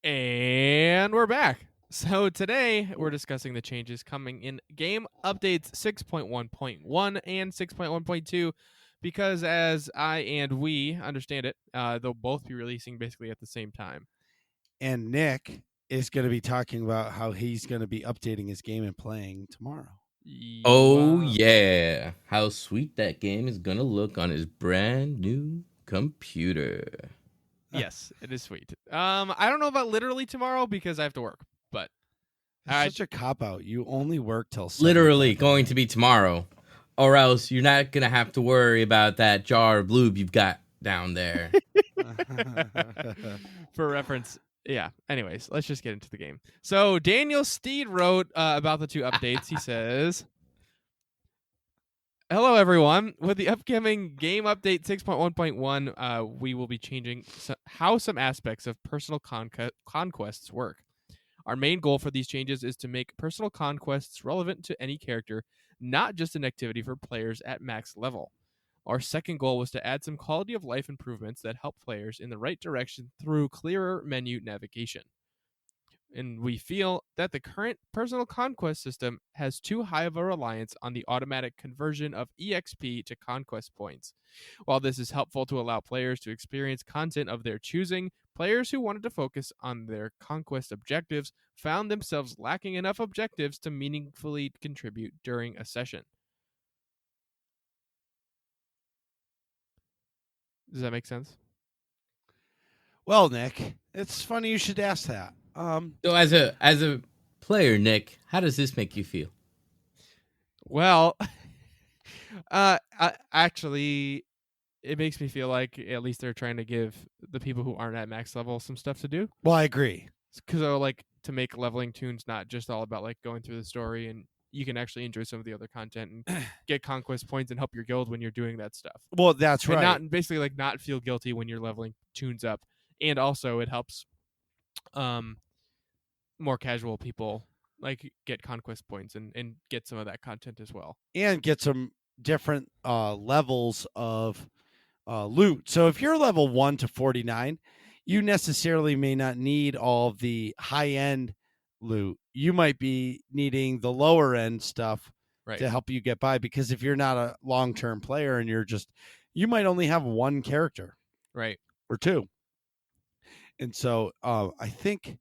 And we're back. So today we're discussing the changes coming in game updates 6.1.1 and 6.1.2 because as I and we understand it, they'll both be releasing basically at the same time. And Nick is going to be talking about how he's going to be updating his game and playing tomorrow. Oh, yeah. How sweet that game is going to look on his brand new computer. Yes, it is sweet. I don't know about literally tomorrow because I have to work, but It's such a cop-out. You only work till 7 literally o'clock. going to be tomorrow, or else you're not going to have to worry about that jar of lube you've got down there. For reference, yeah. Anyways, let's just get into the game. So Daniel Steed wrote about the two updates. He says, hello, everyone. With the upcoming game update 6.1.1, we will be changing how some aspects of personal conquests work. Our main goal for these changes is to make personal conquests relevant to any character, not just an activity for players at max level. Our second goal was to add some quality of life improvements that help players in the right direction through clearer menu navigation. And we feel that the current personal conquest system has too high of a reliance on the automatic conversion of EXP to conquest points. While this is helpful to allow players to experience content of their choosing, players who wanted to focus on their conquest objectives found themselves lacking enough objectives to meaningfully contribute during a session. Does that make sense? Well, Nick, it's funny you should ask that. So as a player, Nick, how does this make you feel? Well, actually, it makes me feel like at least they're trying to give the people who aren't at max level some stuff to do. Well, I agree. Because like to make leveling tunes not just all about like going through the story, and you can actually enjoy some of the other content and get conquest points and help your guild when you're doing that stuff. Well, that's and right. Not basically like not feel guilty when you're leveling tunes up, and also it helps more casual people like get conquest points and get some of that content as well, and get some different levels of loot. So if you're level 1 to 49, you necessarily may not need all of the high-end loot. You might be needing the lower end stuff to help you get by, because if you're not a long-term player and you might only have one character, right, or two. And so I think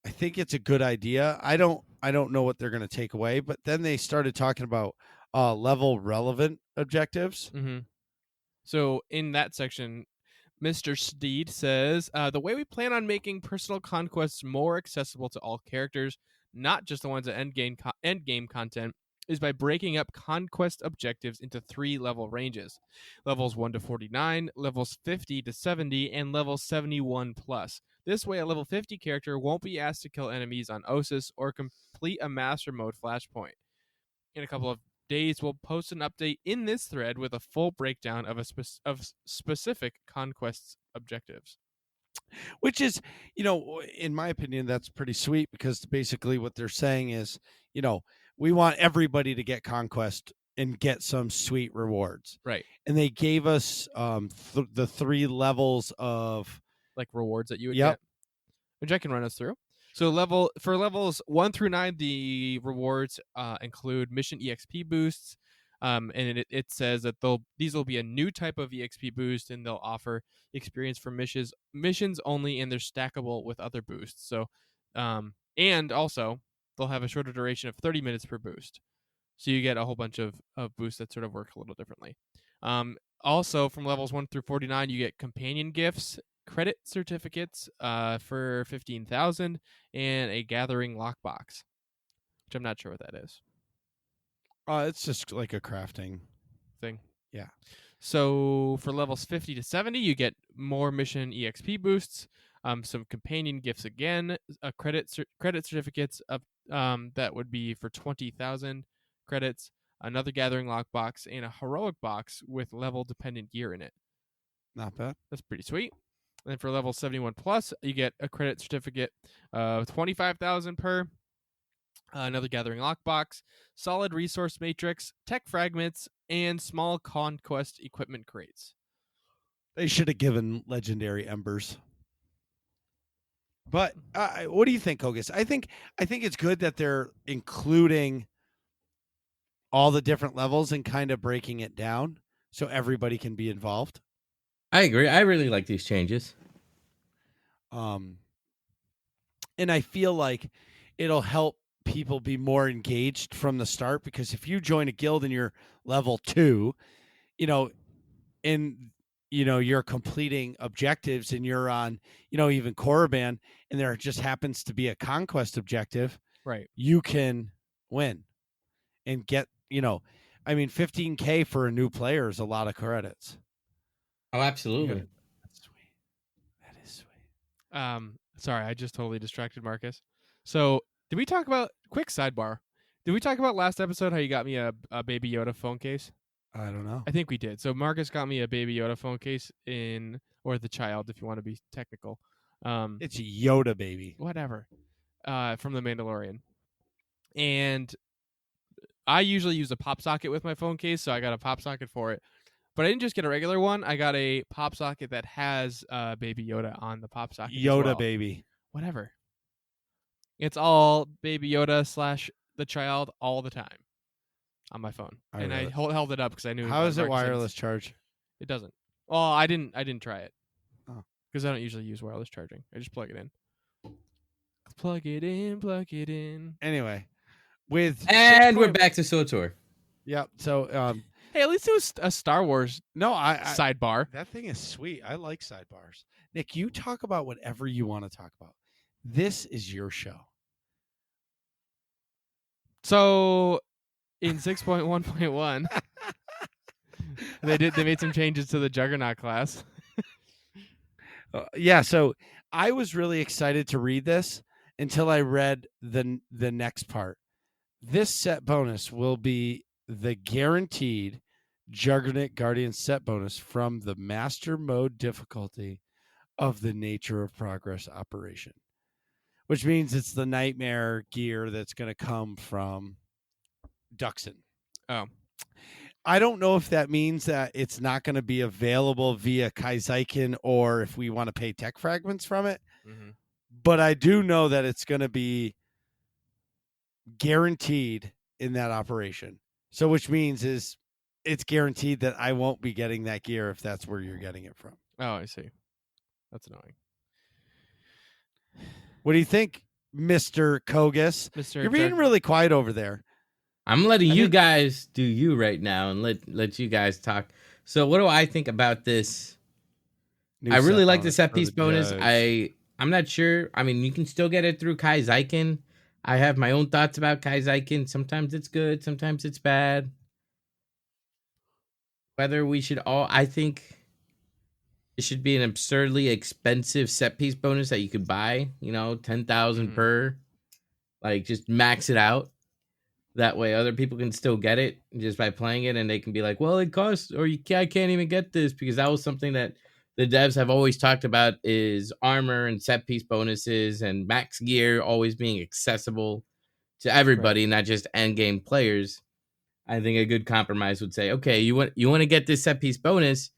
it's a good idea. I don't know what they're going to take away, but then they started talking about level relevant objectives. Mm-hmm. So in that section, Mr. Steed says, the way we plan on making personal conquests more accessible to all characters, not just the ones at endgame content, is by breaking up conquest objectives into 3 level ranges: levels 1 to 49, levels 50 to 70, and level 71 plus. This way, a level 50 character won't be asked to kill enemies on Osis or complete a master mode flashpoint. In a couple of days, we'll post an update in this thread with a full breakdown of specific conquests objectives. Which is, in my opinion, that's pretty sweet, because basically what they're saying is, we want everybody to get conquest and get some sweet rewards. Right. And they gave us the 3 levels of like rewards that you would get, which I can run us through. So levels 1 through 9, the rewards include mission EXP boosts, and it says that these will be a new type of EXP boost, and they'll offer experience for missions only, and they're stackable with other boosts. So, and also they'll have a shorter duration of 30 minutes per boost. So you get a whole bunch of boosts that sort of work a little differently. Also, from levels 1 through 49, you get companion gifts, credit certificates for 15,000, and a gathering lockbox, which I'm not sure what that is. It's just like a crafting thing. Yeah. So for levels 50 to 70, you get more mission EXP boosts, some companion gifts again, credit certificates of that would be for 20,000 credits, another gathering lockbox, and a heroic box with level dependent gear in it. Not bad. That's pretty sweet. And for level 71 plus, you get a credit certificate of 25,000 per, another gathering lockbox, solid resource matrix, tech fragments, and small conquest equipment crates. They should have given legendary embers. But what do you think, Kogass? I think it's good that they're including all the different levels and kind of breaking it down so everybody can be involved. I agree. I really like these changes. And I feel like it'll help people be more engaged from the start, because if you join a guild and you're level 2, and you're completing objectives and you're on, even Korriban, and there just happens to be a conquest objective, right? You can win and get, 15K for a new player is a lot of credits. Oh, absolutely. That's sweet. That is sweet. Sorry, I just totally distracted Marcus. So, did we talk about, quick sidebar? Did we talk about last episode how you got me a Baby Yoda phone case? I don't know. I think we did. So Marcus got me a Baby Yoda phone case or the child, if you want to be technical. It's Yoda baby. Whatever. From The Mandalorian. And I usually use a pop socket with my phone case, so I got a pop socket for it. But I didn't just get a regular one. I got a pop socket that has Baby Yoda on the pop socket. Yoda baby. Whatever. It's all Baby Yoda / the child all the time on my phone. I held it up because I knew. How is it wireless charge? It doesn't. Well, I didn't try it. Oh. Because I don't usually use wireless charging. I just plug it in. Plug it in. Anyway, we're back to SWTOR. Yep. So, hey, at least it was a Star Wars. Sidebar. That thing is sweet. I like sidebars. Nick, you talk about whatever you want to talk about. This is your show. So, in 6.1.1, they made some changes to the Juggernaut class. Yeah. So I was really excited to read this until I read the next part. This set bonus will be the guaranteed Juggernaut Guardian set bonus from the master mode difficulty of the Nature of Progress operation, which means it's the nightmare gear that's going to come from Duxon. Oh. I don't know if that means that it's not going to be available via Kaizyken or if we want to pay tech fragments from it. Mm-hmm. But I do know that it's going to be guaranteed in that operation. So which means is it's guaranteed that I won't be getting that gear if that's where you're getting it from. Oh, I see. That's annoying. What do you think, Mr. Kogass? You're being really quiet over there. I'm letting you guys do you right now and let you guys talk. So what do I think about this? I really like the set piece bonus. I'm not sure. I mean, you can still get it through Kaizyken. I have my own thoughts about Kaizyken. Sometimes it's good, sometimes it's bad. Whether we should I think it should be an absurdly expensive set piece bonus that you could buy, 10,000 per. Like, just max it out. That way other people can still get it just by playing it, and they can be like, well, it costs, or I can't even get this, because that was something that the devs have always talked about, is armor and set piece bonuses and max gear always being accessible to everybody, not just end game players. I think a good compromise would say, okay, you want to get this set piece bonus,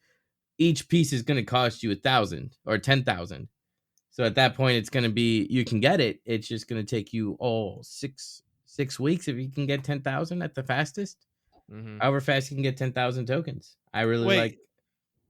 each piece is going to cost you 1,000 or 10,000. So at that point, it's going to be, you can get it. It's just going to take you all 6 weeks if you can get 10,000 at the fastest. Mm-hmm. However fast you can get 10,000 tokens. I really like.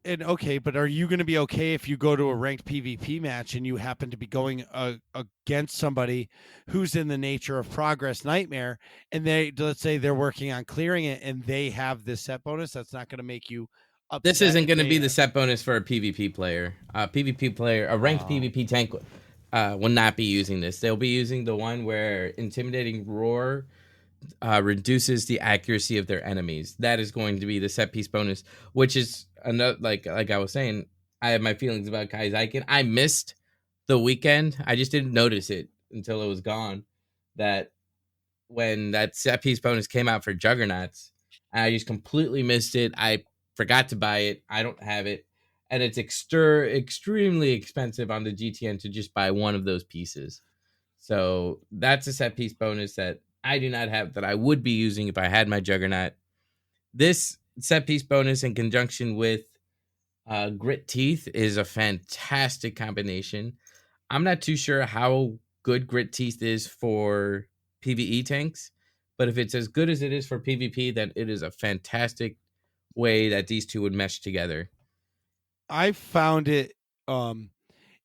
And okay, but are you going to be okay if you go to a ranked PvP match and you happen to be going against somebody who's in the Nature of Progress nightmare, and let's say they're working on clearing it and they have this set bonus? That's not going to make you upset. This isn't going to be the set bonus for a PvP player. A ranked PvP tank will not be using this. They'll be using the one where Intimidating Roar reduces the accuracy of their enemies. That is going to be the set piece bonus, which is another, like I was saying, I have my feelings about Kaizyken. I missed the weekend. I just didn't notice it until it was gone. That when that set piece bonus came out for Juggernauts, I just completely missed it. I forgot to buy it. I don't have it. And it's extremely expensive on the GTN to just buy one of those pieces. So that's a set piece bonus that I do not have that I would be using if I had my Juggernaut. This set piece bonus in conjunction with Grit Teeth is a fantastic combination. I'm not too sure how good Grit Teeth is for PvE tanks, but if it's as good as it is for PvP, then it is a fantastic way that these two would mesh together. I found it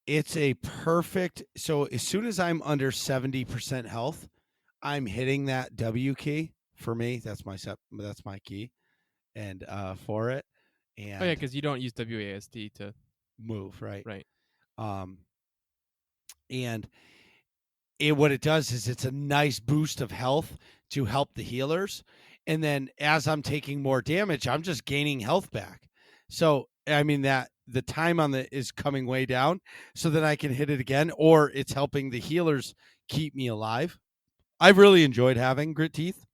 it's a perfect, so as soon as I'm under 70% health, I'm hitting that W key for me. That's my key and for it. And Oh yeah, because you don't use WASD to move, right? right. And what it does is it's a nice boost of health to help the healers. And then as I'm taking more damage, I'm just gaining health back. So I mean that the time on the is coming way down so that I can hit it again, or it's helping the healers keep me alive. I've really enjoyed having Grit Teeth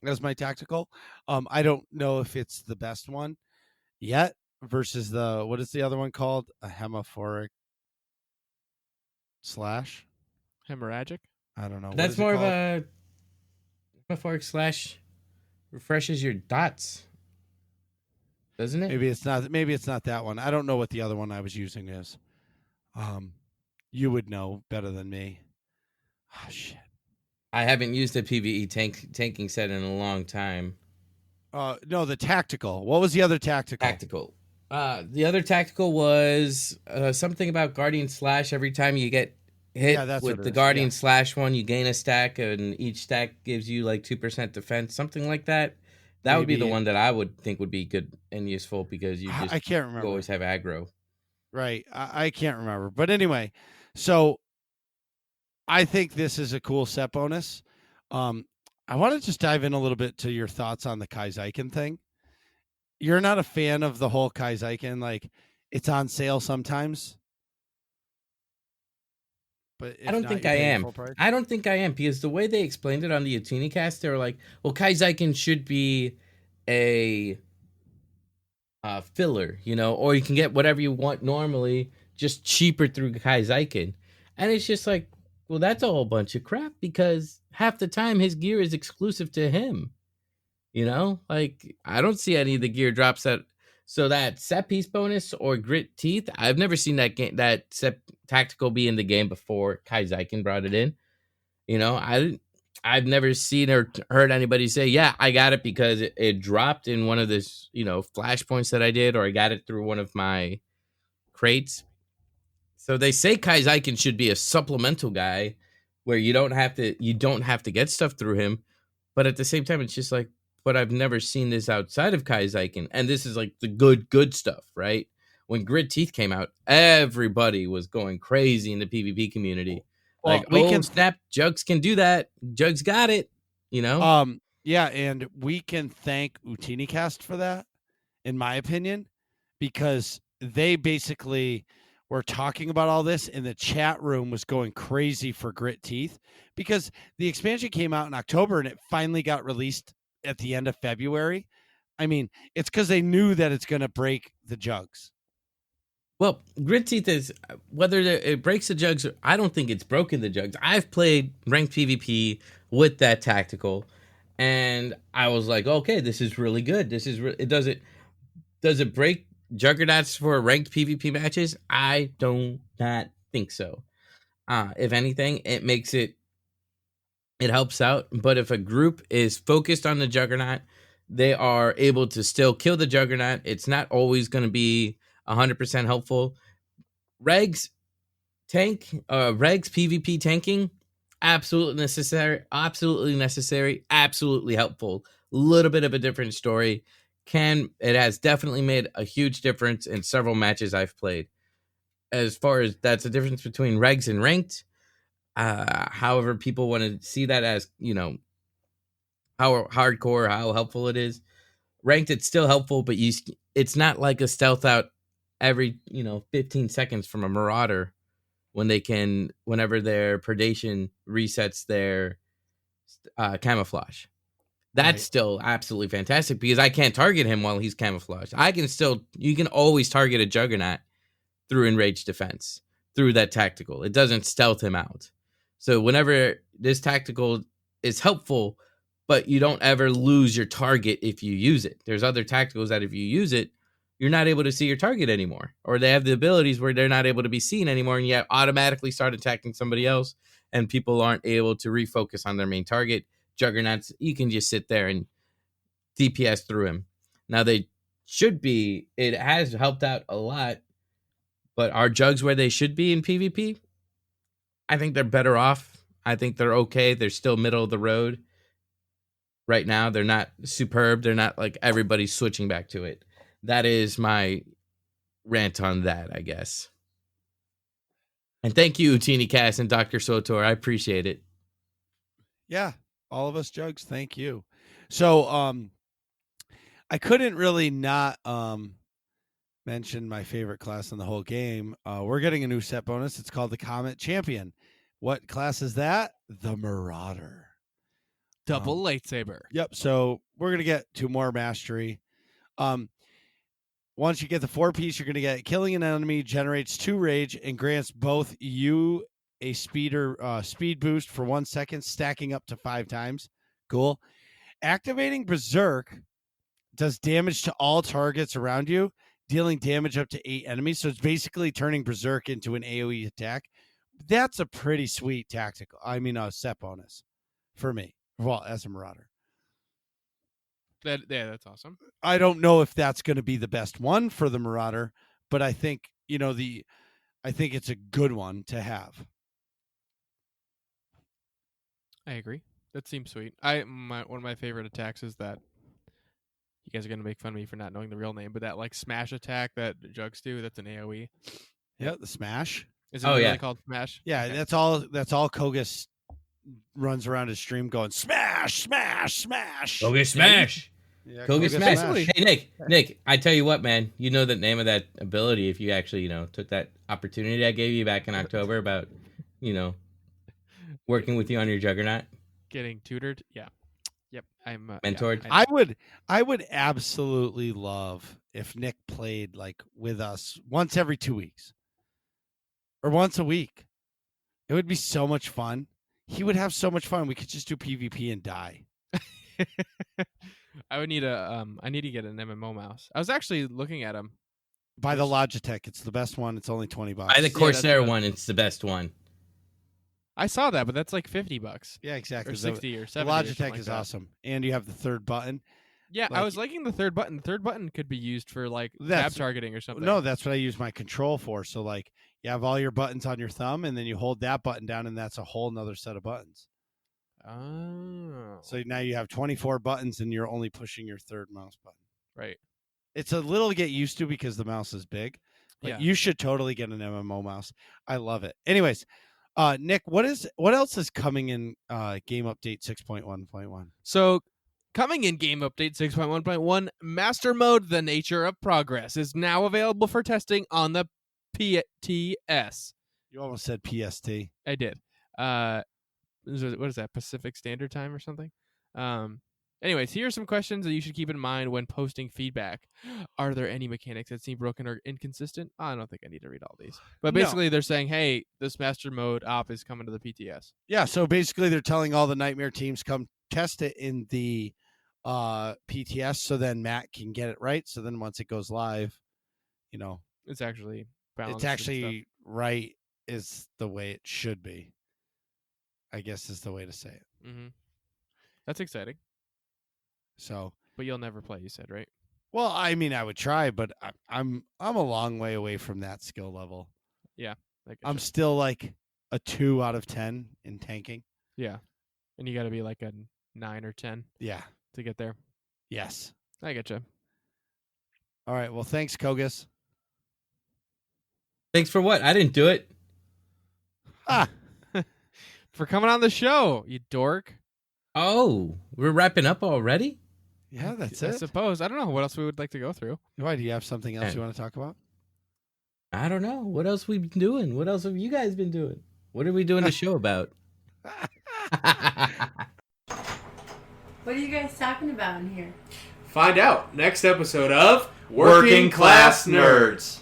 as my tactical. I don't know if it's the best one yet versus what is the other one called? A hemophoric slash? Hemorrhagic? I don't know. That's more of a hemophoric slash refreshes your dots. Doesn't it? Maybe it's not. Maybe it's not that one. I don't know what the other one I was using is. You would know better than me. Oh shit. I haven't used a PvE tanking set in a long time. No, the tactical. What was the other tactical? Tactical. The other tactical was something about Guardian Slash. Every time you get hit with the Guardian Slash one, you gain a stack, and each stack gives you like 2% defense, something like that. That would be the one that I would think would be good and useful because you just I can't remember. You always have aggro. Right. I can't remember. But anyway, so I think this is a cool set bonus. I want to just dive in a little bit to your thoughts on the Kaizyken thing. You're not a fan of the whole Kaizyken, like it's on sale sometimes. But I don't think I am. I don't think I am because the way they explained it on the Utini cast, they were like, well, Kaizyken should be a filler, or you can get whatever you want normally, just cheaper through Kaizyken. And it's just like, well, that's a whole bunch of crap because half the time his gear is exclusive to him. Like I don't see any of the gear drops so that set piece bonus or Grit Teeth. I've never seen that set tactical be in the game before Kaizyken brought it in. I've never seen or heard anybody say, yeah, I got it because it dropped in one of this, flashpoints that I did, or I got it through one of my crates. So they say Kaizyken should be a supplemental guy where you don't have to get stuff through him. But at the same time, it's just like, but I've never seen this outside of Kaizyken. And this is like the good stuff, right? When Grit Teeth came out, everybody was going crazy in the PvP community. Well, like, snap, Jugs can do that. Jugs got it, Yeah, and we can thank UtiniCast for that, in my opinion, because they basically were talking about all this, and the chat room was going crazy for Grit Teeth because the expansion came out in October and it finally got released at the end of February. I mean, it's because they knew that it's going to break the Jugs. Well, Grit Teeth is, whether it breaks the Jugs, I don't think it's broken the Jugs. I've played ranked PvP with that tactical, and I was like, okay, this is really good. Does it break Juggernauts for ranked PvP matches? I do not think so. If anything, it makes it helps out. But if a group is focused on the Juggernaut, they are able to still kill the Juggernaut. It's not always going to be 100% helpful. Regs PvP tanking, absolutely necessary, absolutely helpful. A little bit of a different story. It has definitely made a huge difference in several matches I've played. As far as that's the difference between regs and ranked. However, people want to see that as, how hardcore, how helpful it is. Ranked, it's still helpful, but it's not like a stealth out every 15 seconds from a Marauder whenever their predation resets their camouflage. That's still absolutely fantastic because I can't target him while he's camouflaged. You can always target a Juggernaut through enraged defense through that tactical. It doesn't stealth him out. So whenever this tactical is helpful, but you don't ever lose your target if you use it. There's other tacticals that if you use it, you're not able to see your target anymore, or they have the abilities where they're not able to be seen anymore, and you automatically start attacking somebody else, and people aren't able to refocus on their main target. Juggernauts, you can just sit there and DPS through him. Now it has helped out a lot, but are Jugs where they should be in PvP? I think they're better off. I think they're okay. They're still middle of the road. Right now, they're not superb. They're not like everybody's switching back to it. That is my rant on that, I guess. And thank you, Teeny Cass and Dr. SWTOR. I appreciate it. Yeah, all of us Jugs, thank you. So I couldn't really not mention my favorite class in the whole game. We're getting a new set bonus. It's called the Comet Champion. What class is that? The Marauder. Double lightsaber. Yep. So we're going to get 2 more mastery. Once you get the 4-piece, you're going to get killing an enemy generates 2 rage and grants both you a speed boost for 1 second, stacking up to 5 times. Cool. Activating Berserk does damage to all targets around you, dealing damage up to 8 enemies. So it's basically turning Berserk into an AoE attack. That's a pretty sweet tactical. A set bonus for me. Well, as a Marauder. That's awesome. I don't know if that's going to be the best one for the Marauder, but I think, I think it's a good one to have. I agree. That seems sweet. One of my favorite attacks is that you guys are going to make fun of me for not knowing the real name, but that like smash attack that Jugs do, that's an AoE. Yeah, the smash. Is it really called smash? Yeah, okay. That's all Kogass runs around his stream going smash, smash, smash. Kogass smash. Yeah, Kogass smash. Hey Nick, I tell you what, man, you know the name of that ability if you actually, took that opportunity I gave you back in October about, working with you on your Juggernaut. Getting tutored. Yeah. Yep. I'm mentored. Yeah, I would absolutely love if Nick played like with us once every 2 weeks or once a week. It would be so much fun. He would have so much fun. We could just do PvP and die. I need to get an MMO mouse. I was actually looking at them. Buy the Logitech. It's the best one. It's only $20. Buy the Corsair one. It's the best one. I saw that, but that's like $50. Yeah, exactly. Or 60 or 70. The Logitech is awesome. And you have the third button. Yeah, I was liking the third button. The third button could be used for like tab targeting or something. No, that's what I use my control for. So like you have all your buttons on your thumb and then you hold that button down and that's a whole nother set of buttons. Oh. So now you have 24 buttons and you're only pushing your third mouse button. Right. It's a little to get used to because the mouse is big. But you should totally get an MMO mouse. I love it. Anyways, Nick, what else is coming in game update 6.1.1? So coming in game update 6.1.1, Master Mode, The Nature of Progress, is now available for testing on the PTS. You almost said PST. I did. What is that, Pacific Standard Time or something? Anyways, here are some questions that you should keep in mind when posting feedback. Are there any mechanics that seem broken or inconsistent? I don't think I need to read all these. But basically, they're saying, hey, this Master Mode op is coming to the PTS. Yeah, so basically they're telling all the Nightmare teams come test it in the PTS so then Matt can get it right. So then once it goes live, it's actually balanced. It's actually right is the way it should be, I guess is the way to say it. Mm-hmm. That's exciting. So, but you'll never play, you said, right? Well, I mean, I would try, but I'm a long way away from that skill level. Yeah, I'm still like a 2 out of 10 in tanking. Yeah, and you got to be like a 9 or 10. Yeah, to get there. Yes, I get you. All right. Well, thanks, Kogass. Thanks for what? I didn't do it. For coming on the show, you dork. Oh, we're wrapping up already? Yeah, that's I it. suppose. I don't know what else we would like to go through. Why? Do you have something else you want to talk about? I don't know. What else we've been doing? What else have you guys been doing? What are we doing the show about? What are you guys talking about in here? Find out next episode of Working Class Nerds.